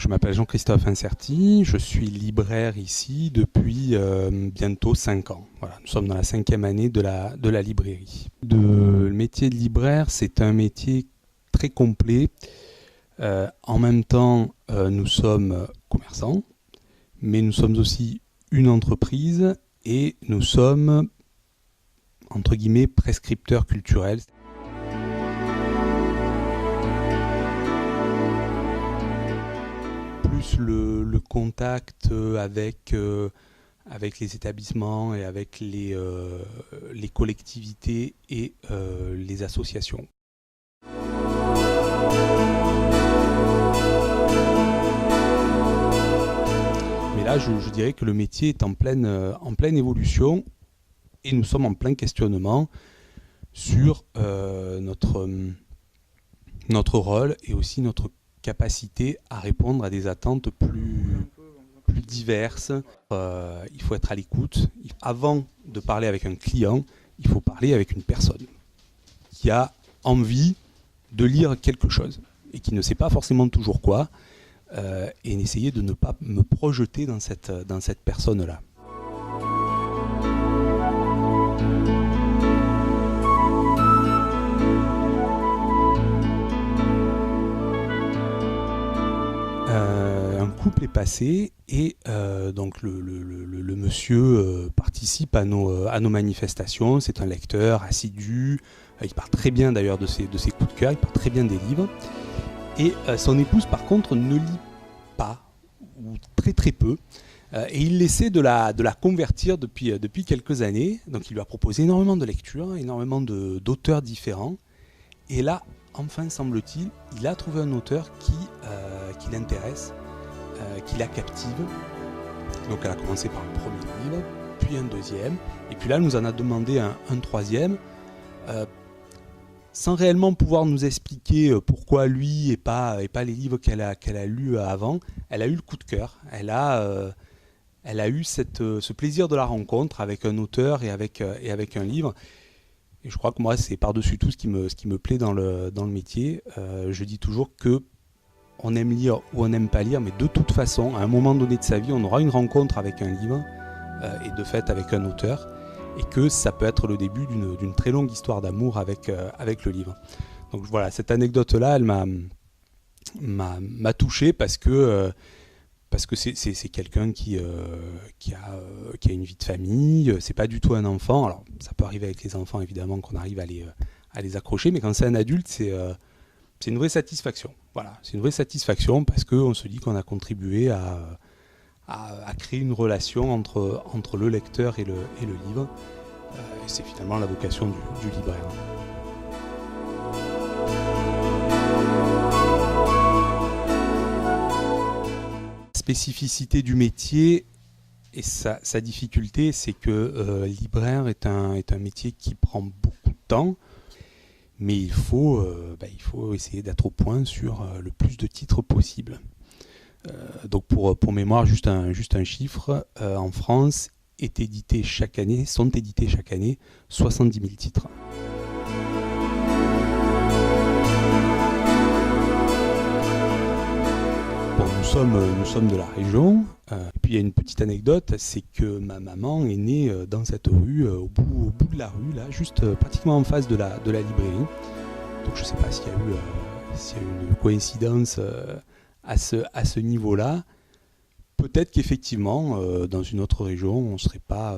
je m'appelle Jean-Christophe Incerti, je suis libraire ici depuis bientôt 5 ans. Voilà, nous sommes dans la 5e année de la librairie. Le métier de libraire, c'est un métier très complet. En même temps, nous sommes commerçants, mais nous sommes aussi une entreprise et nous sommes, entre guillemets, prescripteurs culturels. Plus le contact avec les établissements et avec les collectivités et les associations. Mais là, je dirais que le métier est en pleine évolution et nous sommes en plein questionnement sur notre rôle et aussi notre capacité à répondre à des attentes plus diverses. Il faut être à l'écoute. Avant de parler avec un client, il faut parler avec une personne qui a envie de lire quelque chose et qui ne sait pas forcément toujours quoi, et essayer de ne pas me projeter dans cette personne-là. Un couple est passé et donc le monsieur participe à nos manifestations. C'est un lecteur assidu. Il parle très bien d'ailleurs de ses coups de cœur. Il parle très bien des livres. Et son épouse, par contre, ne lit pas, ou très très peu. Et il essaie de la convertir depuis quelques années. Donc il lui a proposé énormément de lectures, énormément d'auteurs différents. Et là, enfin, semble-t-il, il a trouvé un auteur qui l'intéresse, qui la captive. Donc elle a commencé par un premier livre, puis un deuxième, et puis là elle nous en a demandé un troisième, sans réellement pouvoir nous expliquer pourquoi lui et pas les livres qu'elle a lus avant. Elle a eu le coup de cœur, elle a eu ce plaisir de la rencontre avec un auteur et avec un livre. Et je crois que moi, c'est par-dessus tout ce qui me plaît dans le métier. Je dis toujours que on aime lire ou on n'aime pas lire, mais de toute façon, à un moment donné de sa vie, on aura une rencontre avec un livre, et de fait avec un auteur, et que ça peut être le début d'une très longue histoire d'amour avec le livre. Donc voilà, cette anecdote-là, elle m'a touché parce que c'est quelqu'un qui a une vie de famille. C'est pas du tout un enfant. Alors ça peut arriver avec les enfants évidemment qu'on arrive à les accrocher, mais quand c'est un adulte, c'est une vraie satisfaction. Voilà, c'est une vraie satisfaction parce qu'on se dit qu'on a contribué à créer une relation entre le lecteur et le livre. Et c'est finalement la vocation du libraire. La spécificité du métier et sa difficulté, c'est que libraire est un métier qui prend beaucoup de temps. Mais il faut essayer d'être au point sur le plus de titres possible. Donc pour mémoire, juste un chiffre, en France, sont édités chaque année 70 000 titres. Bon, nous sommes de la région. Et puis il y a une petite anecdote, c'est que ma maman est née dans cette rue, au bout de la rue, là, juste pratiquement en face de la librairie. Donc je ne sais pas s'il y a eu une coïncidence à ce niveau-là. Peut-être qu'effectivement, dans une autre région, on ne serait pas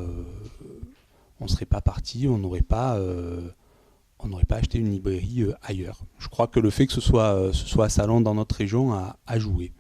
parti, on n'aurait pas acheté une librairie ailleurs. Je crois que le fait que ce soit à Salon dans notre région a joué.